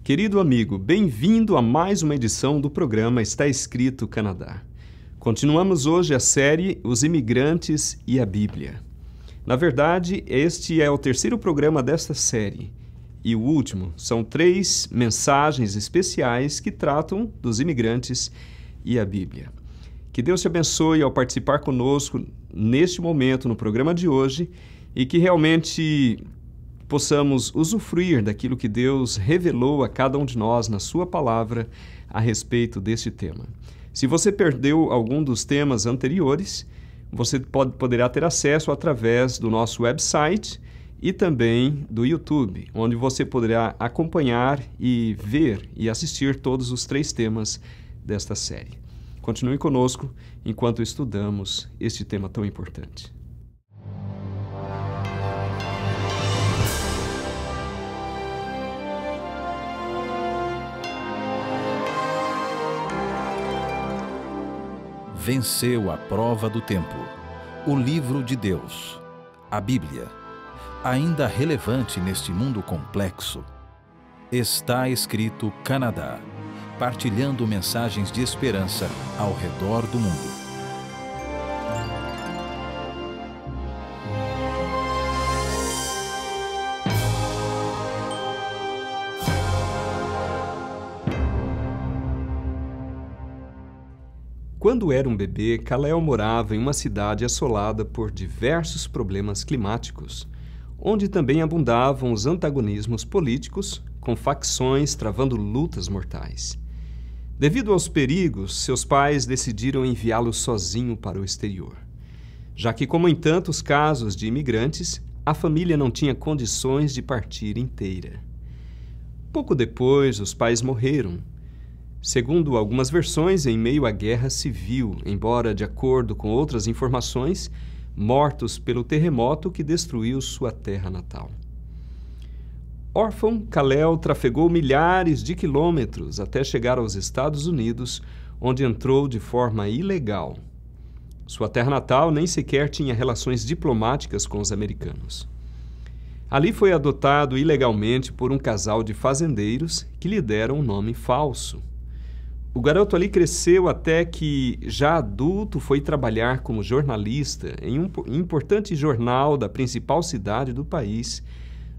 Querido amigo, bem-vindo a mais uma edição do programa Está Escrito Canadá. Continuamos hoje a série Os Imigrantes e a Bíblia. Na verdade, este é o terceiro programa desta série e o último. São 3 mensagens especiais que tratam dos imigrantes e a Bíblia. Que Deus te abençoe ao participar conosco neste momento no programa de hoje e que realmente possamos usufruir daquilo que Deus revelou a cada um de nós na sua palavra a respeito deste tema. Se você perdeu algum dos temas anteriores, você poderá ter acesso através do nosso website e também do YouTube, onde você poderá acompanhar e ver e assistir todos os 3 temas desta série. Continue conosco enquanto estudamos este tema tão importante. Venceu a prova do tempo. O livro de Deus, a Bíblia, ainda relevante neste mundo complexo. Está Escrito Canadá, partilhando mensagens de esperança ao redor do mundo. Quando era um bebê, Kalel morava em uma cidade assolada por diversos problemas climáticos, onde também abundavam os antagonismos políticos, com facções travando lutas mortais. Devido aos perigos, seus pais decidiram enviá-lo sozinho para o exterior, já que, como em tantos casos de imigrantes, a família não tinha condições de partir inteira. Pouco depois, os pais morreram. Segundo algumas versões, em meio à guerra civil, embora, de acordo com outras informações, mortos pelo terremoto que destruiu sua terra natal. Órfão, Kalel trafegou milhares de quilômetros até chegar aos Estados Unidos, onde entrou de forma ilegal. Sua terra natal nem sequer tinha relações diplomáticas com os americanos. Ali foi adotado ilegalmente por um casal de fazendeiros que lhe deram um nome falso. O garoto ali cresceu até que, já adulto, foi trabalhar como jornalista em um importante jornal da principal cidade do país,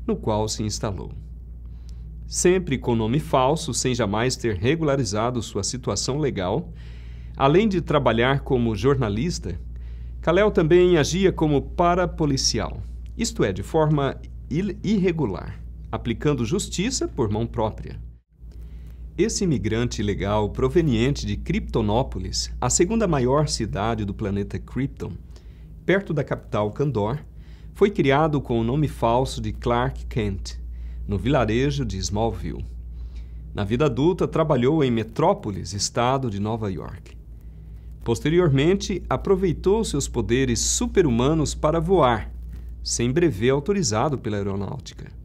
no qual se instalou. Sempre com nome falso, sem jamais ter regularizado sua situação legal, além de trabalhar como jornalista, Kalel também agia como parapolicial, isto é, de forma irregular, aplicando justiça por mão própria. Esse imigrante ilegal proveniente de Kryptonópolis, a segunda maior cidade do planeta Krypton, perto da capital Kandor, foi criado com o nome falso de Clark Kent, no vilarejo de Smallville. Na vida adulta, trabalhou em Metrópolis, estado de Nova York. Posteriormente, aproveitou seus poderes super-humanos para voar, sem brevê autorizado pela aeronáutica,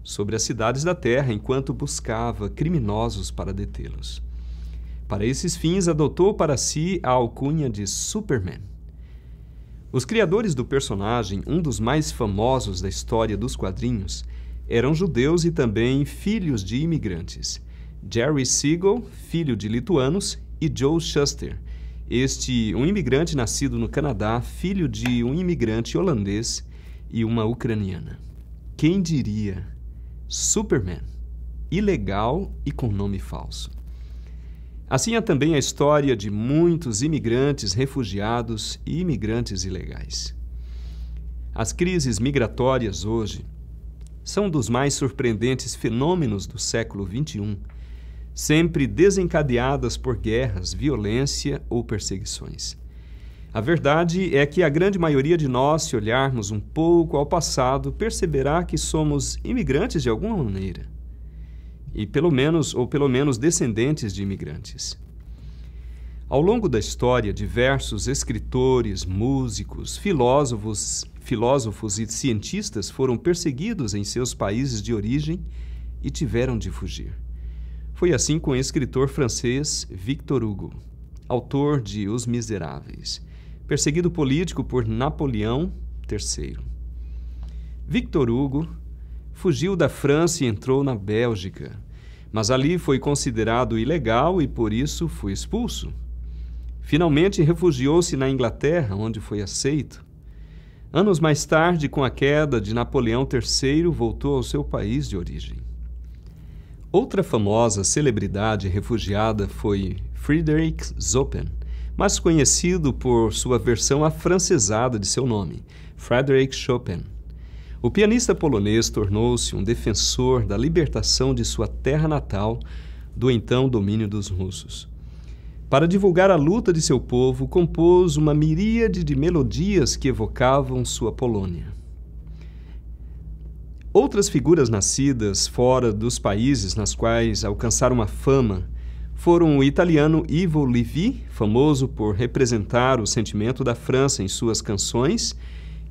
sobre as cidades da Terra enquanto buscava criminosos para detê-los. Para esses fins, adotou para si a alcunha de Superman. Os criadores do personagem, um dos mais famosos da história dos quadrinhos, eram judeus e também filhos de imigrantes. Jerry Siegel, filho de lituanos, e Joe Shuster, um imigrante nascido no Canadá, filho de um imigrante holandês e uma ucraniana. Quem diria? Superman, ilegal e com nome falso. Assim é também a história de muitos imigrantes refugiados e imigrantes ilegais. As crises migratórias hoje são dos mais surpreendentes fenômenos do século XXI, sempre desencadeadas por guerras, violência ou perseguições. A verdade é que a grande maioria de nós, se olharmos um pouco ao passado, perceberá que somos imigrantes de alguma maneira, e pelo menos descendentes de imigrantes. Ao longo da história, diversos escritores, músicos, filósofos e cientistas foram perseguidos em seus países de origem e tiveram de fugir. Foi assim com o escritor francês Victor Hugo, autor de Os Miseráveis, perseguido político por Napoleão III. Victor Hugo fugiu da França e entrou na Bélgica, mas ali foi considerado ilegal e por isso foi expulso. Finalmente refugiou-se na Inglaterra, onde foi aceito. Anos mais tarde, com a queda de Napoleão III, voltou ao seu país de origem. Outra famosa celebridade refugiada foi Frédéric Chopin, mais conhecido por sua versão afrancesada de seu nome, Frédéric Chopin. O pianista polonês tornou-se um defensor da libertação de sua terra natal do então domínio dos russos. Para divulgar a luta de seu povo, compôs uma miríade de melodias que evocavam sua Polônia. Outras figuras nascidas fora dos países nas quais alcançaram a fama foram o italiano Ivo Levi, famoso por representar o sentimento da França em suas canções,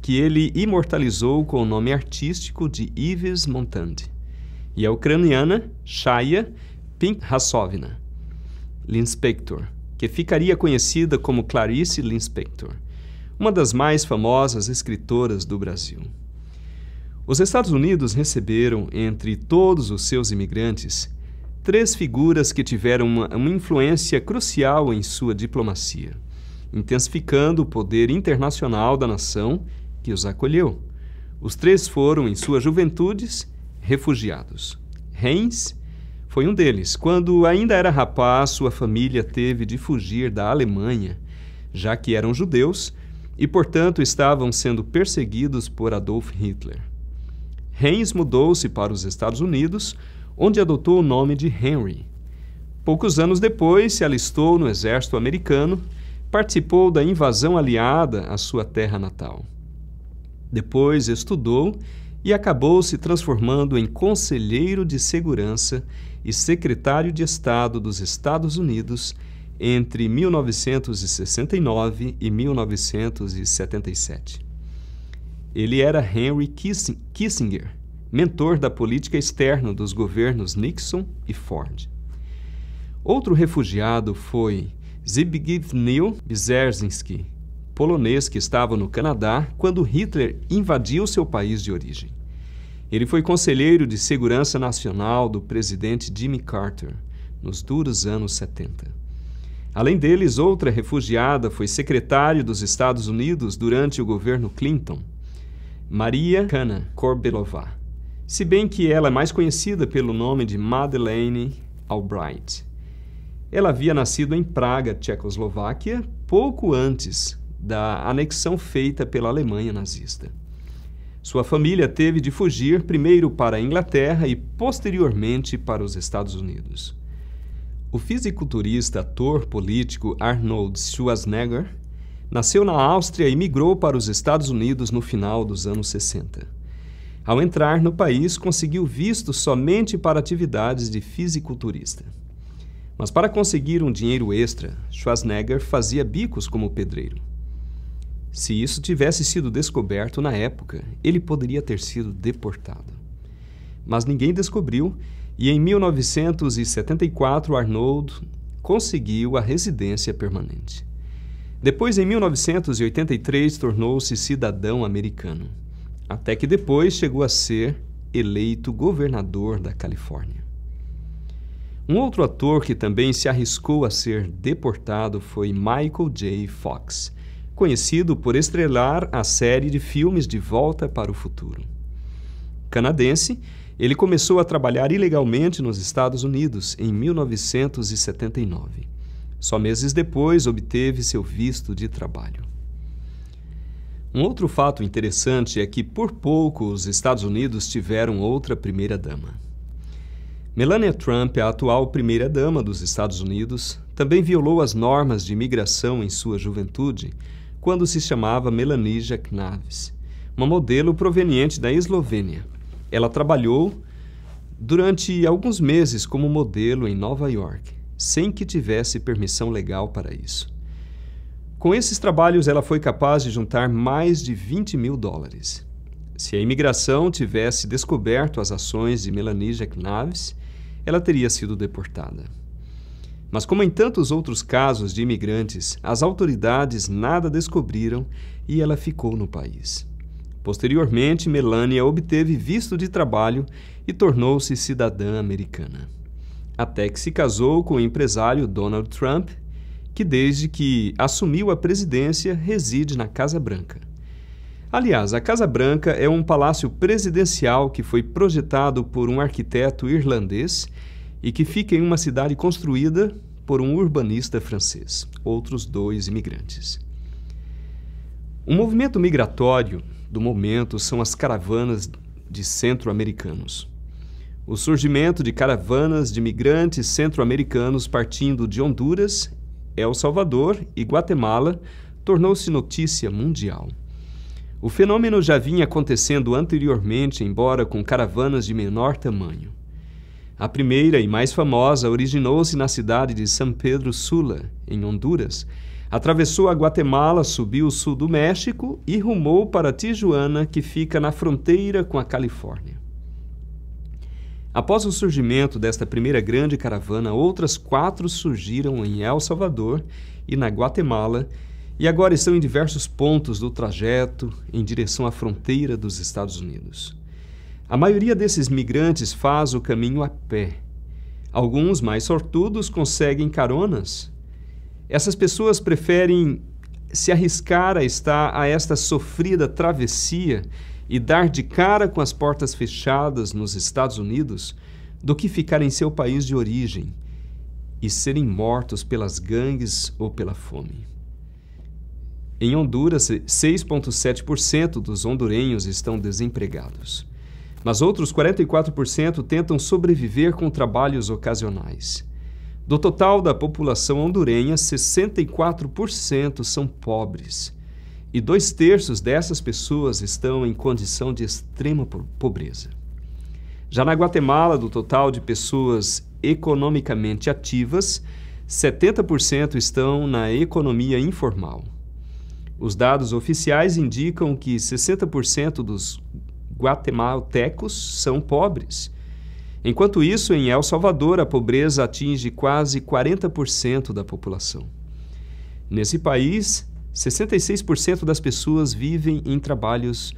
que ele imortalizou com o nome artístico de Yves Montand, e a ucraniana Chaya Pinkhasovna Linspector, que ficaria conhecida como Clarice Linspector, uma das mais famosas escritoras do Brasil. Os Estados Unidos receberam, entre todos os seus imigrantes, 3 figuras que tiveram uma influência crucial em sua diplomacia, intensificando o poder internacional da nação que os acolheu. Os 3 foram, em suas juventudes, refugiados. Heinz foi um deles. Quando ainda era rapaz, sua família teve de fugir da Alemanha, já que eram judeus e, portanto, estavam sendo perseguidos por Adolf Hitler. Heinz mudou-se para os Estados Unidos, onde adotou o nome de Henry. Poucos anos depois, se alistou no exército americano, participou da invasão aliada à sua terra natal. Depois estudou e acabou se transformando em conselheiro de segurança e secretário de Estado dos Estados Unidos entre 1969 e 1977. Ele era Henry Kissinger, mentor da política externa dos governos Nixon e Ford. Outro refugiado foi Zbigniew Brzezinski, polonês que estava no Canadá quando Hitler invadiu seu país de origem. Ele foi conselheiro de segurança nacional do presidente Jimmy Carter nos duros anos 70. Além deles, outra refugiada foi secretária dos Estados Unidos durante o governo Clinton, Maria Hanna Korbelová, se bem que ela é mais conhecida pelo nome de Madeleine Albright. Ela havia nascido em Praga, Tchecoslováquia, pouco antes da anexão feita pela Alemanha nazista. Sua família teve de fugir primeiro para a Inglaterra e posteriormente para os Estados Unidos. O fisiculturista, ator político Arnold Schwarzenegger nasceu na Áustria e migrou para os Estados Unidos no final dos anos 60. Ao entrar no país, conseguiu visto somente para atividades de fisiculturista. Mas para conseguir um dinheiro extra, Schwarzenegger fazia bicos como pedreiro. Se isso tivesse sido descoberto na época, ele poderia ter sido deportado. Mas ninguém descobriu e em 1974 Arnold conseguiu a residência permanente. Depois, em 1983, tornou-se cidadão americano, até que depois chegou a ser eleito governador da Califórnia. Um outro ator que também se arriscou a ser deportado foi Michael J. Fox, conhecido por estrelar a série de filmes De Volta para o Futuro. Canadense, ele começou a trabalhar ilegalmente nos Estados Unidos em 1979. Só meses depois obteve seu visto de trabalho. Um outro fato interessante é que por pouco os Estados Unidos tiveram outra primeira-dama. Melania Trump, a atual primeira-dama dos Estados Unidos, também violou as normas de imigração em sua juventude, quando se chamava Melanija Knavs, uma modelo proveniente da Eslovênia. Ela trabalhou durante alguns meses como modelo em Nova York, sem que tivesse permissão legal para isso. Com esses trabalhos, ela foi capaz de juntar mais de $20 mil. Se a imigração tivesse descoberto as ações de Melanija Knavs, ela teria sido deportada. Mas como em tantos outros casos de imigrantes, as autoridades nada descobriram e ela ficou no país. Posteriormente, Melania obteve visto de trabalho e tornou-se cidadã americana. até que se casou com o empresário Donald Trump, que desde que assumiu a presidência reside na Casa Branca. Aliás, a Casa Branca é um palácio presidencial que foi projetado por um arquiteto irlandês e que fica em uma cidade construída por um urbanista francês, outros 2 imigrantes. O movimento migratório do momento são as caravanas de centro-americanos. O surgimento de caravanas de migrantes centro-americanos partindo de Honduras, El Salvador e Guatemala tornou-se notícia mundial. O fenômeno já vinha acontecendo anteriormente, embora com caravanas de menor tamanho. A primeira e mais famosa originou-se na cidade de San Pedro Sula, em Honduras, atravessou a Guatemala, subiu o sul do México e rumou para Tijuana, que fica na fronteira com a Califórnia. Após o surgimento desta primeira grande caravana, outras 4 surgiram em El Salvador e na Guatemala, e agora estão em diversos pontos do trajeto em direção à fronteira dos Estados Unidos. A maioria desses migrantes faz o caminho a pé. Alguns, mais sortudos, conseguem caronas. Essas pessoas preferem se arriscar a esta sofrida travessia e dar de cara com as portas fechadas nos Estados Unidos do que ficar em seu país de origem e serem mortos pelas gangues ou pela fome. Em Honduras, 6,7% dos hondurenhos estão desempregados, mas outros 44% tentam sobreviver com trabalhos ocasionais. Do total da população hondurenha, 64% são pobres, e 2/3 dessas pessoas estão em condição de extrema pobreza. Já na Guatemala, do total de pessoas economicamente ativas, 70% estão na economia informal. Os dados oficiais indicam que 60% dos guatemaltecos são pobres. Enquanto isso, em El Salvador, a pobreza atinge quase 40% da população. Nesse país, 66% das pessoas vivem em trabalhos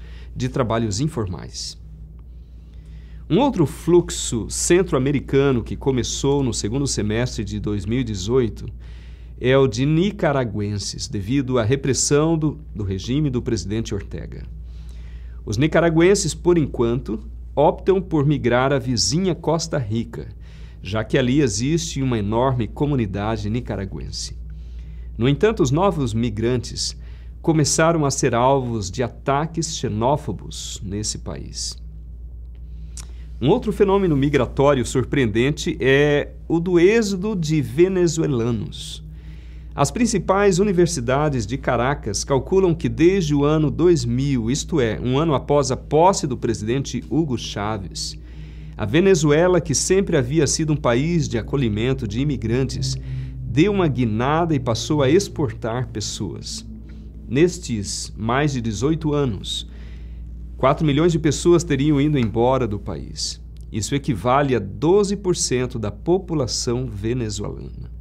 informais. Um outro fluxo centro-americano que começou no segundo semestre de 2018 é o de nicaragüenses, devido à repressão do regime do presidente Ortega. Os nicaragüenses, por enquanto, optam por migrar à vizinha Costa Rica, já que ali existe uma enorme comunidade nicaragüense. No entanto, os novos migrantes começaram a ser alvos de ataques xenófobos nesse país. Um outro fenômeno migratório surpreendente é o do êxodo de venezuelanos. As principais universidades de Caracas calculam que desde o ano 2000, isto é, um ano após a posse do presidente Hugo Chávez, a Venezuela, que sempre havia sido um país de acolhimento de imigrantes, deu uma guinada e passou a exportar pessoas. Nestes mais de 18 anos, 4 milhões de pessoas teriam ido embora do país. Isso equivale a 12% da população venezuelana.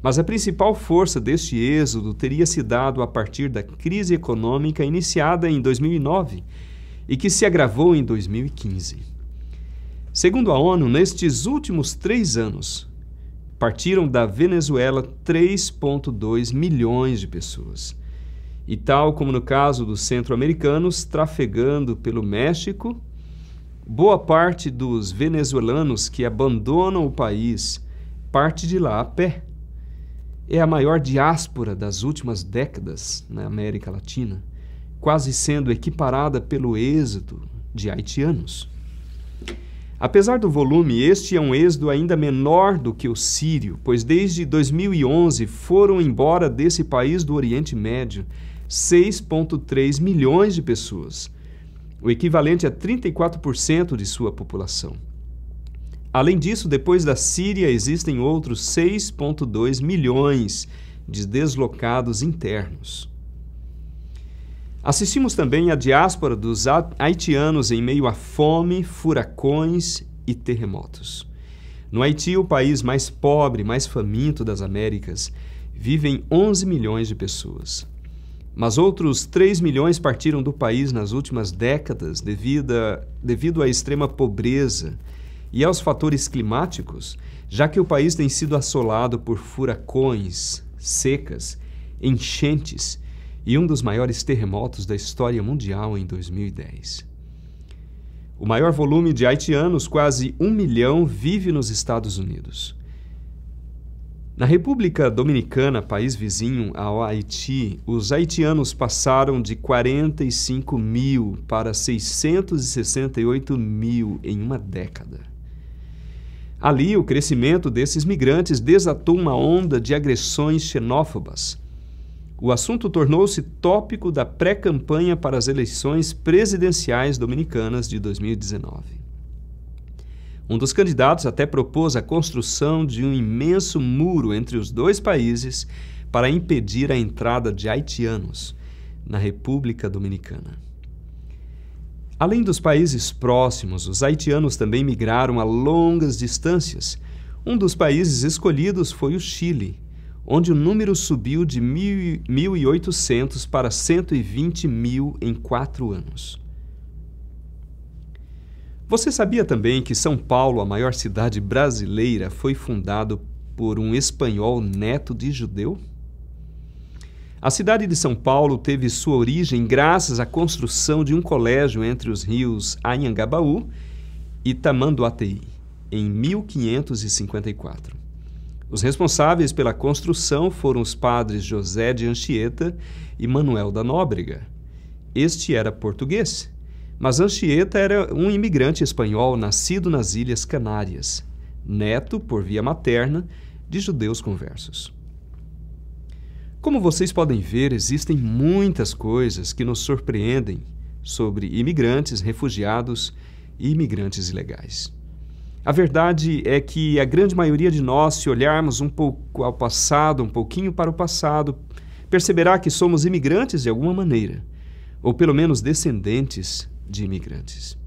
Mas a principal força deste êxodo teria se dado a partir da crise econômica iniciada em 2009 e que se agravou em 2015. Segundo a ONU, nestes últimos 3 anos, partiram da Venezuela 3,2 milhões de pessoas. E tal como no caso dos centro-americanos trafegando pelo México, boa parte dos venezuelanos que abandonam o país parte de lá a pé. É a maior diáspora das últimas décadas na América Latina, quase sendo equiparada pelo êxodo de haitianos. Apesar do volume, este é um êxodo ainda menor do que o sírio, pois desde 2011 foram embora desse país do Oriente Médio 6,3 milhões de pessoas, o equivalente a 34% de sua população. Além disso, depois da Síria, existem outros 6,2 milhões de deslocados internos. Assistimos também à diáspora dos haitianos em meio à fome, furacões e terremotos. No Haiti, o país mais pobre, mais faminto das Américas, vivem 11 milhões de pessoas. Mas outros 3 milhões partiram do país nas últimas décadas devido à extrema pobreza e aos fatores climáticos, já que o país tem sido assolado por furacões, secas, enchentes e um dos maiores terremotos da história mundial em 2010. O maior volume de haitianos, quase 1 milhão, vive nos Estados Unidos. Na República Dominicana, país vizinho ao Haiti, os haitianos passaram de 45 mil para 668 mil em uma década. Ali, o crescimento desses migrantes desatou uma onda de agressões xenófobas. O assunto tornou-se tópico da pré-campanha para as eleições presidenciais dominicanas de 2019. Um dos candidatos até propôs a construção de um imenso muro entre os dois países para impedir a entrada de haitianos na República Dominicana. Além dos países próximos, os haitianos também migraram a longas distâncias. Um dos países escolhidos foi o Chile, onde o número subiu de 1.800 para 120 mil em 4 anos. Você sabia também que São Paulo, a maior cidade brasileira, foi fundado por um espanhol neto de judeu? A cidade de São Paulo teve sua origem graças à construção de um colégio entre os rios Anhangabaú e Tamanduateí, em 1554. Os responsáveis pela construção foram os padres José de Anchieta e Manuel da Nóbrega. Este era português, mas Anchieta era um imigrante espanhol nascido nas Ilhas Canárias, neto, por via materna, de judeus conversos. Como vocês podem ver, existem muitas coisas que nos surpreendem sobre imigrantes, refugiados e imigrantes ilegais. A verdade é que a grande maioria de nós, se olharmos um pouco ao passado, um pouquinho para o passado, perceberá que somos imigrantes de alguma maneira, ou pelo menos descendentes de imigrantes.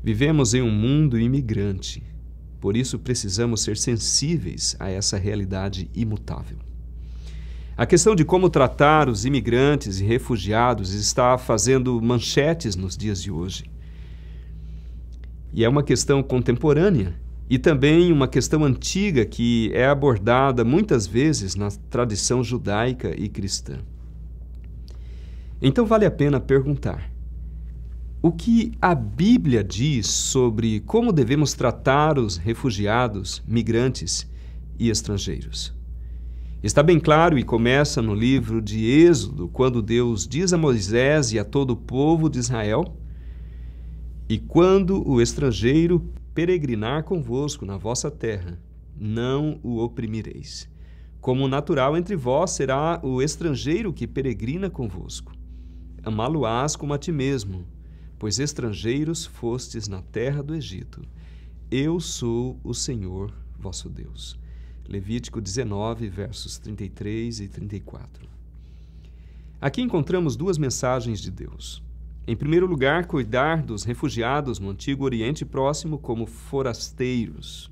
Vivemos em um mundo imigrante, por isso precisamos ser sensíveis a essa realidade imutável. A questão de como tratar os imigrantes e refugiados está fazendo manchetes nos dias de hoje. E é uma questão contemporânea e também uma questão antiga que é abordada muitas vezes na tradição judaica e cristã. Então vale a pena perguntar: o que a Bíblia diz sobre como devemos tratar os refugiados, migrantes e estrangeiros? Está bem claro e começa no livro de Êxodo, quando Deus diz a Moisés e a todo o povo de Israel: "E quando o estrangeiro peregrinar convosco na vossa terra, não o oprimireis. Como natural entre vós será o estrangeiro que peregrina convosco. Amá-lo-ás como a ti mesmo, pois estrangeiros fostes na terra do Egito. Eu sou o Senhor vosso Deus." Levítico 19, versos 33 e 34. Aqui encontramos duas mensagens de Deus. Em primeiro lugar, cuidar dos refugiados no Antigo Oriente Próximo como forasteiros.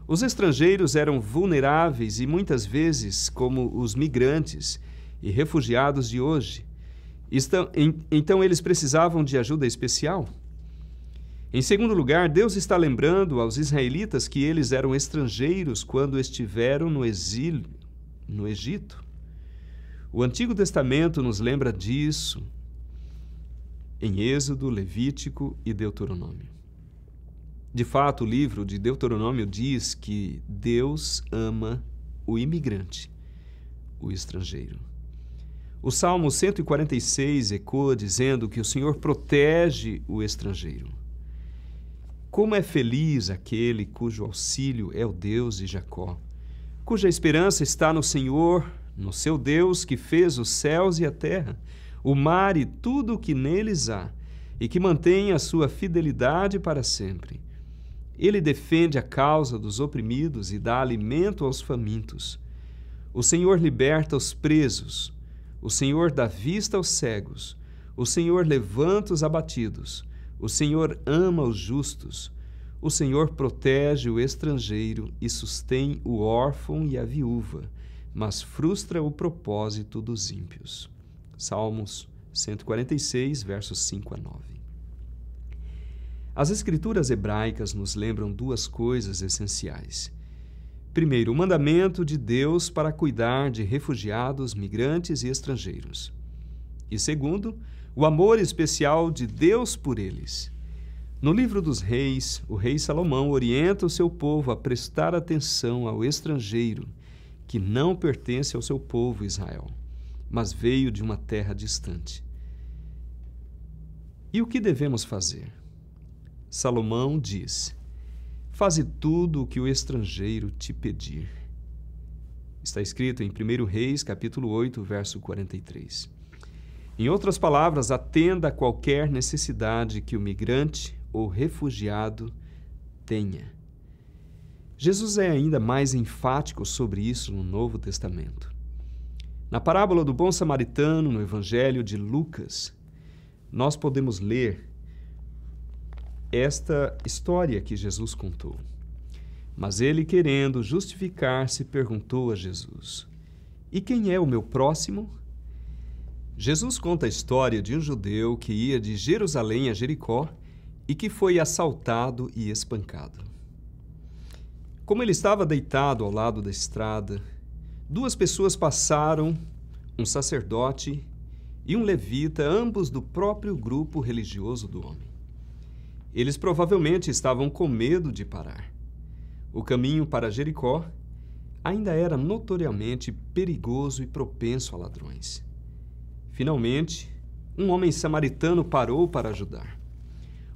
Os estrangeiros eram vulneráveis e muitas vezes como os migrantes e refugiados de hoje. Então eles precisavam de ajuda especial. Em segundo lugar, Deus está lembrando aos israelitas que eles eram estrangeiros quando estiveram no exílio, no Egito. O Antigo Testamento nos lembra disso em Êxodo, Levítico e Deuteronômio. De fato, o livro de Deuteronômio diz que Deus ama o imigrante, o estrangeiro. O Salmo 146 ecoa dizendo que o Senhor protege o estrangeiro. Como é feliz aquele cujo auxílio é o Deus de Jacó, cuja esperança está no Senhor, no seu Deus que fez os céus e a terra, o mar e tudo o que neles há, e que mantém a sua fidelidade para sempre. Ele defende a causa dos oprimidos e dá alimento aos famintos. O Senhor liberta os presos, o Senhor dá vista aos cegos, o Senhor levanta os abatidos, o Senhor ama os justos, o Senhor protege o estrangeiro e sustém o órfão e a viúva, mas frustra o propósito dos ímpios. Salmos 146, versos 5 a 9. As escrituras hebraicas nos lembram duas coisas essenciais. Primeiro, o mandamento de Deus para cuidar de refugiados, migrantes e estrangeiros. E segundo, o amor especial de Deus por eles. No livro dos Reis, o rei Salomão orienta o seu povo a prestar atenção ao estrangeiro, que não pertence ao seu povo Israel, mas veio de uma terra distante. E o que devemos fazer? Salomão diz: faze tudo o que o estrangeiro te pedir. Está escrito em 1 Reis, capítulo 8, verso 43. Em outras palavras, atenda a qualquer necessidade que o migrante ou refugiado tenha. Jesus é ainda mais enfático sobre isso no Novo Testamento. Na parábola do bom samaritano, no Evangelho de Lucas, nós podemos ler esta história que Jesus contou. Mas ele, querendo justificar-se, perguntou a Jesus: e quem é o meu próximo? Jesus conta a história de um judeu que ia de Jerusalém a Jericó e que foi assaltado e espancado. Como ele estava deitado ao lado da estrada, duas pessoas passaram, um sacerdote e um levita, ambos do próprio grupo religioso do homem. Eles provavelmente estavam com medo de parar. O caminho para Jericó ainda era notoriamente perigoso e propenso a ladrões. Finalmente, um homem samaritano parou para ajudar.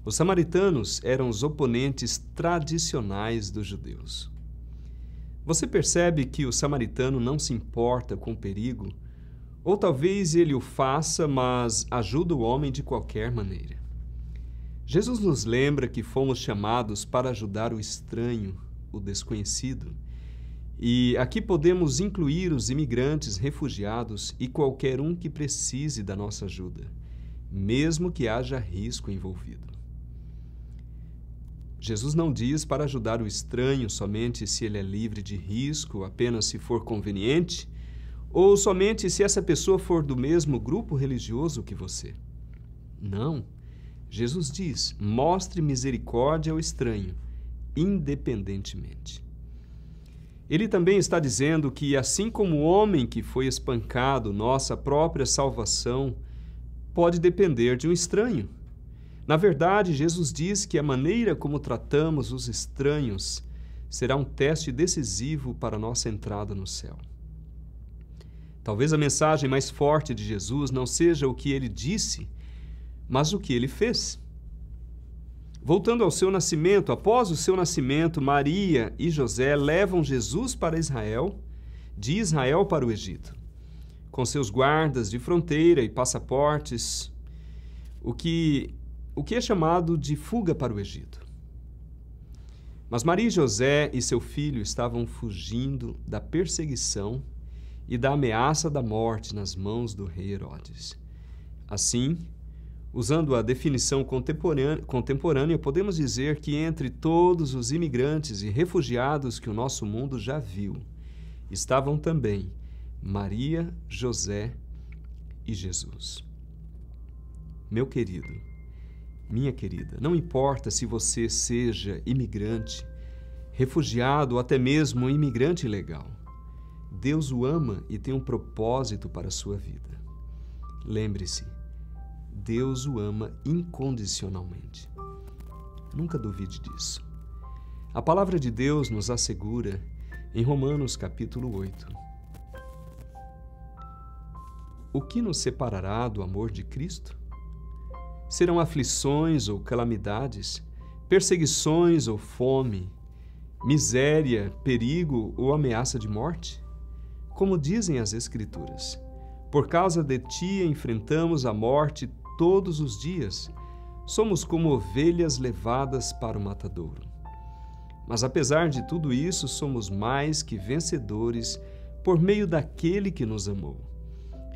Os samaritanos eram os oponentes tradicionais dos judeus. Você percebe que o samaritano não se importa com o perigo, ou talvez ele o faça, mas ajuda o homem de qualquer maneira. Jesus nos lembra que fomos chamados para ajudar o estranho, o desconhecido, e aqui podemos incluir os imigrantes, refugiados e qualquer um que precise da nossa ajuda, mesmo que haja risco envolvido. Jesus não diz para ajudar o estranho somente se ele é livre de risco, apenas se for conveniente, ou somente se essa pessoa for do mesmo grupo religioso que você. Não. Jesus diz: mostre misericórdia ao estranho, independentemente. Ele também está dizendo que, assim como o homem que foi espancado, nossa própria salvação pode depender de um estranho. Na verdade, Jesus diz que a maneira como tratamos os estranhos será um teste decisivo para a nossa entrada no céu. Talvez a mensagem mais forte de Jesus não seja o que ele disse, mas o que ele fez. Voltando ao seu nascimento, após o seu nascimento, Maria e José levam Jesus para Israel, de Israel para o Egito, com seus guardas de fronteira e passaportes, o que é chamado de fuga para o Egito. Mas Maria e José e seu filho estavam fugindo da perseguição e da ameaça da morte nas mãos do rei Herodes. Assim, usando a definição contemporânea, podemos dizer que entre todos os imigrantes e refugiados que o nosso mundo já viu, estavam também Maria, José e Jesus. Meu querido, minha querida, não importa se você seja imigrante, refugiado ou até mesmo um imigrante ilegal, Deus o ama e tem um propósito para a sua vida. Lembre-se, Deus o ama incondicionalmente. Nunca duvide disso. A palavra de Deus nos assegura em Romanos capítulo 8. O que nos separará do amor de Cristo? Serão aflições ou calamidades, perseguições ou fome, miséria, perigo ou ameaça de morte? Como dizem as Escrituras, por causa de ti enfrentamos a morte todos os dias, somos como ovelhas levadas para o matadouro. Mas apesar de tudo isso, somos mais que vencedores por meio daquele que nos amou.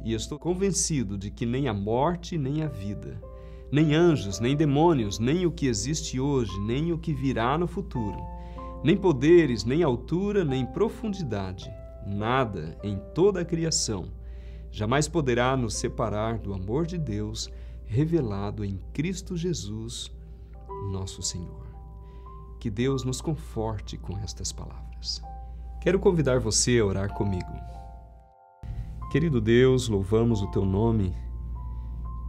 E estou convencido de que nem a morte, nem a vida, nem anjos, nem demônios, nem o que existe hoje, nem o que virá no futuro, nem poderes, nem altura, nem profundidade, nada em toda a criação jamais poderá nos separar do amor de Deus revelado em Cristo Jesus, nosso Senhor. Que Deus nos conforte com estas palavras. Quero convidar você a orar comigo. Querido Deus, louvamos o Teu nome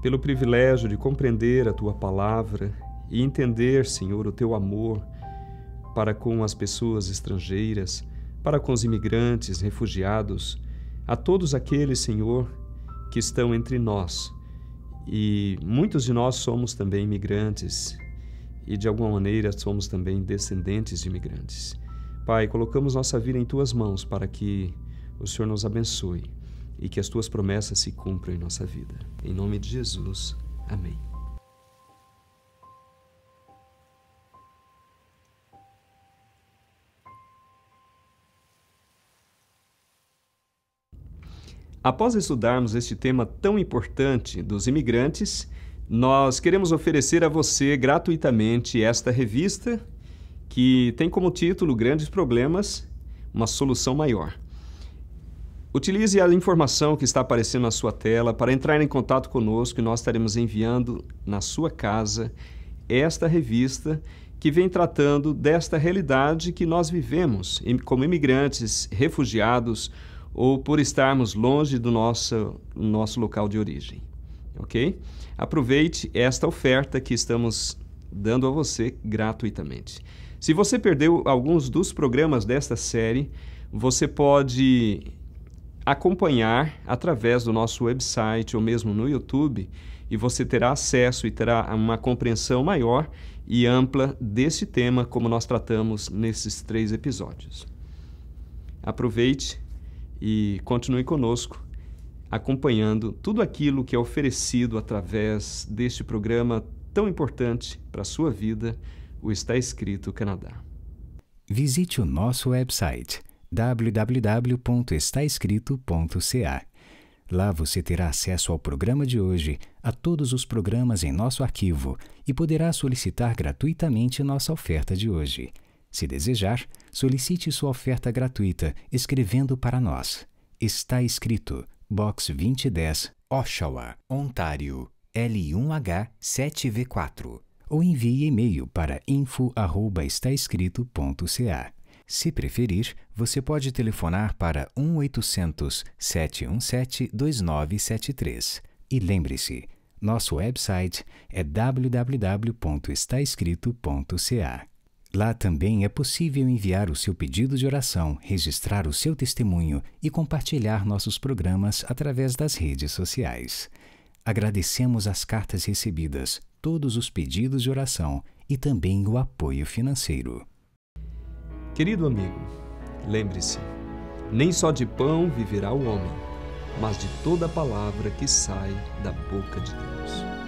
pelo privilégio de compreender a Tua palavra e entender, Senhor, o Teu amor para com as pessoas estrangeiras, para com os imigrantes, refugiados, a todos aqueles, Senhor, que estão entre nós. E muitos de nós somos também imigrantes e, de alguma maneira, somos também descendentes de imigrantes. Pai, colocamos nossa vida em Tuas mãos para que o Senhor nos abençoe e que as Tuas promessas se cumpram em nossa vida. Em nome de Jesus. Amém. Após estudarmos este tema tão importante dos imigrantes, nós queremos oferecer a você gratuitamente esta revista que tem como título Grandes Problemas, uma Solução Maior. Utilize a informação que está aparecendo na sua tela para entrar em contato conosco e nós estaremos enviando na sua casa esta revista que vem tratando desta realidade que nós vivemos como imigrantes, refugiados ou por estarmos longe do nosso local de origem, ok? Aproveite esta oferta que estamos dando a você gratuitamente. Se você perdeu alguns dos programas desta série, você pode acompanhar através do nosso website ou mesmo no YouTube e você terá acesso e terá uma compreensão maior e ampla desse tema como nós tratamos nesses 3 episódios. Aproveite e continue conosco acompanhando tudo aquilo que é oferecido através deste programa tão importante para a sua vida, o Está Escrito Canadá. Visite o nosso website www.estaescrito.ca. Lá você terá acesso ao programa de hoje, a todos os programas em nosso arquivo e poderá solicitar gratuitamente nossa oferta de hoje. Se desejar, solicite sua oferta gratuita escrevendo para nós. Está Escrito, Box 2010, Oshawa, Ontário, L1H7V4. Ou envie e-mail para info@estaescrito.ca. Se preferir, você pode telefonar para 1-800-717-2973. E lembre-se, nosso website é www.estaescrito.ca. Lá também é possível enviar o seu pedido de oração, registrar o seu testemunho e compartilhar nossos programas através das redes sociais. Agradecemos as cartas recebidas, todos os pedidos de oração e também o apoio financeiro. Querido amigo, lembre-se, nem só de pão viverá o homem, mas de toda a palavra que sai da boca de Deus.